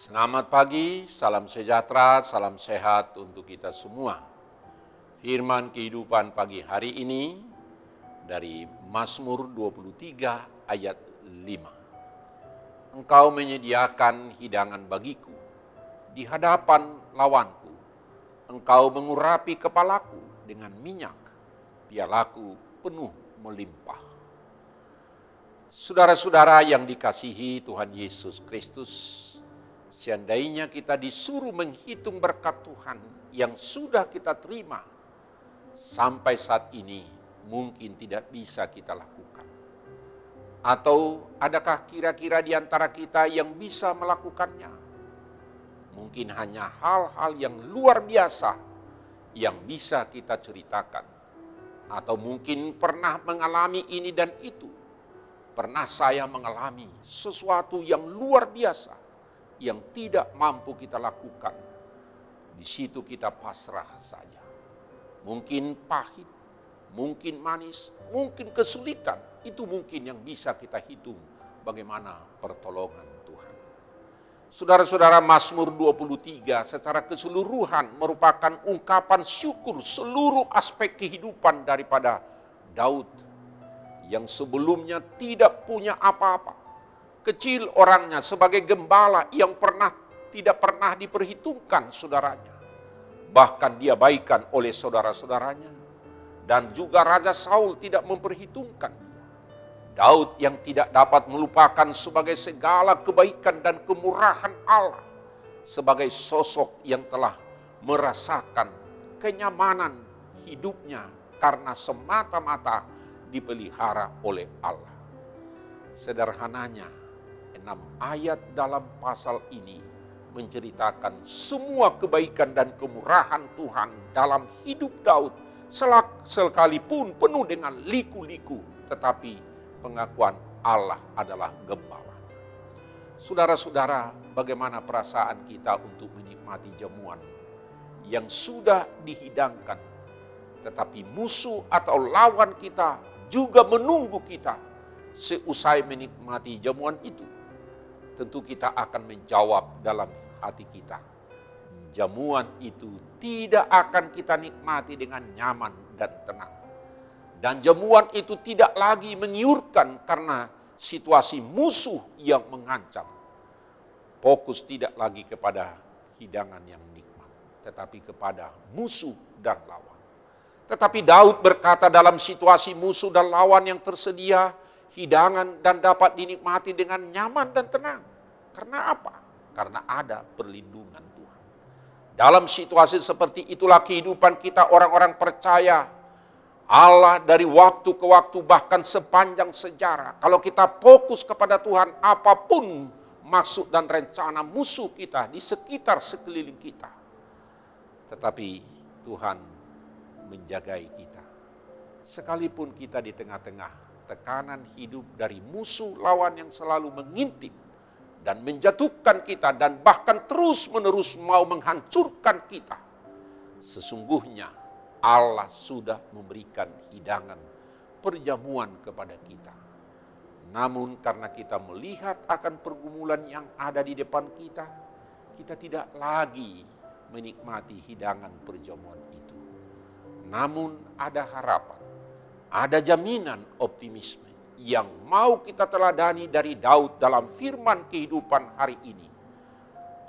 Selamat pagi, salam sejahtera, salam sehat untuk kita semua. Firman kehidupan pagi hari ini dari Mazmur 23 ayat 5. Engkau menyediakan hidangan bagiku di hadapan lawanku. Engkau mengurapi kepalaku dengan minyak, pialaku penuh melimpah. Saudara-saudara yang dikasihi Tuhan Yesus Kristus, seandainya kita disuruh menghitung berkat Tuhan yang sudah kita terima, sampai saat ini mungkin tidak bisa kita lakukan. Atau adakah kira-kira di antara kita yang bisa melakukannya? Mungkin hanya hal-hal yang luar biasa yang bisa kita ceritakan. Atau mungkin pernah mengalami ini dan itu. Pernah saya mengalami sesuatu yang luar biasa yang tidak mampu kita lakukan. Di situ kita pasrah saja. Mungkin pahit, mungkin manis, mungkin kesulitan. Itu mungkin yang bisa kita hitung bagaimana pertolongan Tuhan. Saudara-saudara, Mazmur 23 secara keseluruhan merupakan ungkapan syukur seluruh aspek kehidupan daripada Daud yang sebelumnya tidak punya apa-apa. Kecil orangnya sebagai gembala yang tidak pernah diperhitungkan saudaranya. Bahkan diabaikan oleh saudara-saudaranya. Dan juga Raja Saul tidak memperhitungkan dia. Daud yang tidak dapat melupakan sebagai segala kebaikan dan kemurahan Allah. Sebagai sosok yang telah merasakan kenyamanan hidupnya karena semata-mata dipelihara oleh Allah. Sederhananya, 6 ayat dalam pasal ini menceritakan semua kebaikan dan kemurahan Tuhan dalam hidup Daud, sekalipun penuh dengan liku-liku, tetapi pengakuan Allah adalah gembalanya. Saudara-saudara, bagaimana perasaan kita untuk menikmati jamuan yang sudah dihidangkan, tetapi musuh atau lawan kita juga menunggu kita seusai menikmati jamuan itu. Tentu kita akan menjawab dalam hati kita, jamuan itu tidak akan kita nikmati dengan nyaman dan tenang. Dan jamuan itu tidak lagi menggiurkan karena situasi musuh yang mengancam. Fokus tidak lagi kepada hidangan yang nikmat, tetapi kepada musuh dan lawan. Tetapi Daud berkata dalam situasi musuh dan lawan yang tersedia, hidangan dan dapat dinikmati dengan nyaman dan tenang. Karena apa? Karena ada perlindungan Tuhan. Dalam situasi seperti itulah kehidupan kita orang-orang percaya. Allah dari waktu ke waktu bahkan sepanjang sejarah. Kalau kita fokus kepada Tuhan, apapun maksud dan rencana musuh kita di sekitar sekeliling kita. Tetapi Tuhan menjagai kita. Sekalipun kita di tengah-tengah tekanan hidup dari musuh lawan yang selalu mengintip dan menjatuhkan kita dan bahkan terus-menerus mau menghancurkan kita. Sesungguhnya Allah sudah memberikan hidangan perjamuan kepada kita. Namun karena kita melihat akan pergumulan yang ada di depan kita, kita tidak lagi menikmati hidangan perjamuan itu. Namun ada harapan, ada jaminan optimisme yang mau kita teladani dari Daud dalam firman kehidupan hari ini.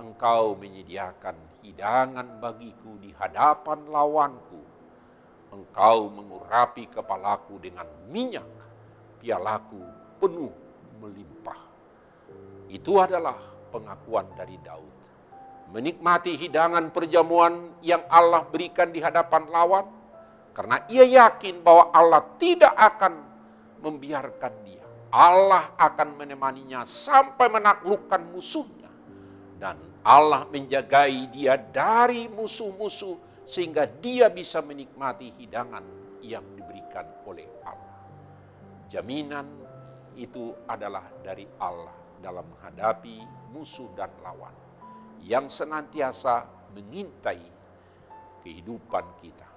Engkau menyediakan hidangan bagiku di hadapan lawanku. Engkau mengurapi kepalaku dengan minyak, pialaku penuh melimpah. Itu adalah pengakuan dari Daud. Menikmati hidangan perjamuan yang Allah berikan di hadapan lawan, karena ia yakin bahwa Allah tidak akan membiarkan dia. Allah akan menemaninya sampai menaklukkan musuhnya. Dan Allah menjagai dia dari musuh-musuh sehingga dia bisa menikmati hidangan yang diberikan oleh Allah. Jaminan itu adalah dari Allah dalam menghadapi musuh dan lawan yang senantiasa mengintai kehidupan kita.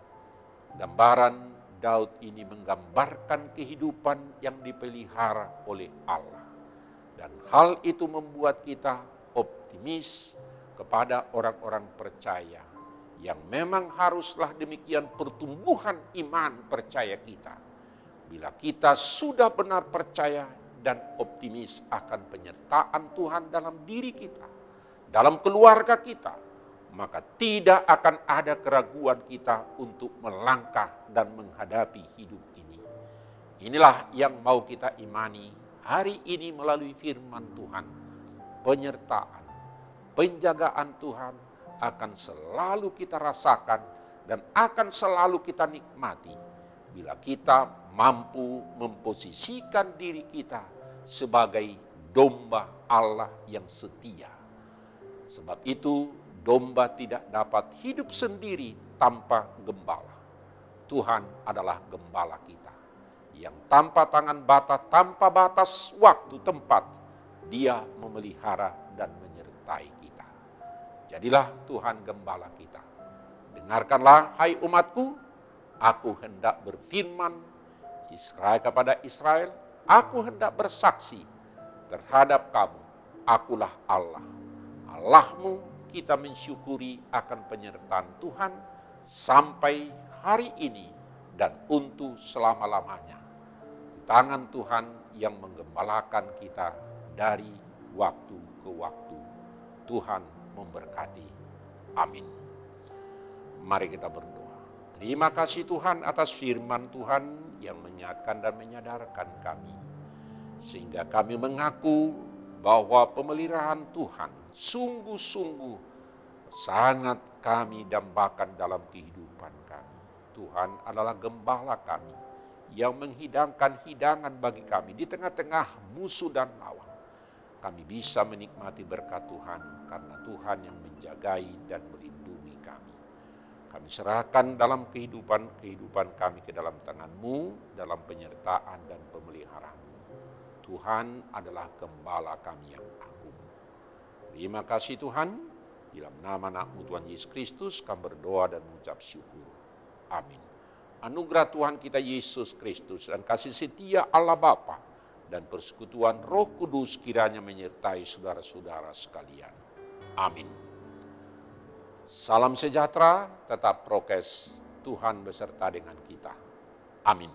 Gambaran Daud ini menggambarkan kehidupan yang dipelihara oleh Allah. Dan hal itu membuat kita optimis optimis kepada orang-orang percaya yang memang haruslah demikian pertumbuhan iman percaya kita. Bila kita sudah benar percaya dan optimis akan penyertaan Tuhan dalam diri kita, dalam keluarga kita, maka tidak akan ada keraguan kita untuk melangkah dan menghadapi hidup ini. Inilah yang mau kita imani hari ini melalui firman Tuhan. Penyertaan, penjagaan Tuhan akan selalu kita rasakan dan akan selalu kita nikmati bila kita mampu memposisikan diri kita sebagai domba Allah yang setia. Sebab itu domba tidak dapat hidup sendiri tanpa gembala. Tuhan adalah gembala kita yang tanpa tangan tanpa batas waktu tempat, Dia memelihara dan menyertai kita. Jadilah Tuhan gembala kita. Dengarkanlah hai umatku, aku hendak berfirman Israel kepada Israel, aku hendak bersaksi terhadap kamu, akulah Allah. Allahmu, kita mensyukuri akan penyertaan Tuhan sampai hari ini dan untuk selama-lamanya. Di tangan Tuhan yang menggembalakan kita dari waktu ke waktu. Tuhan memberkati. Amin. Mari kita berdoa. Terima kasih Tuhan atas firman Tuhan yang mengingatkan dan menyadarkan kami. Sehingga kami mengaku bahwa pemeliharaan Tuhan sungguh-sungguh sangat kami dambakan dalam kehidupan kami. Tuhan adalah gembala kami yang menghidangkan hidangan bagi kami di tengah-tengah musuh dan lawan. Kami bisa menikmati berkat Tuhan karena Tuhan yang menjagai dan melindungi kami. Kami serahkan dalam kehidupan kami ke dalam tangan-Mu, dalam penyertaan dan pemeliharaan-Mu. Tuhan adalah gembala kami yang agung. Terima kasih Tuhan, dalam nama anak-Mu Tuhan Yesus Kristus kami berdoa dan mengucap syukur. Amin. Anugerah Tuhan kita Yesus Kristus dan kasih setia Allah Bapa dan persekutuan Roh Kudus kiranya menyertai saudara-saudara sekalian. Amin. Salam sejahtera, tetap prokes, Tuhan beserta dengan kita. Amin.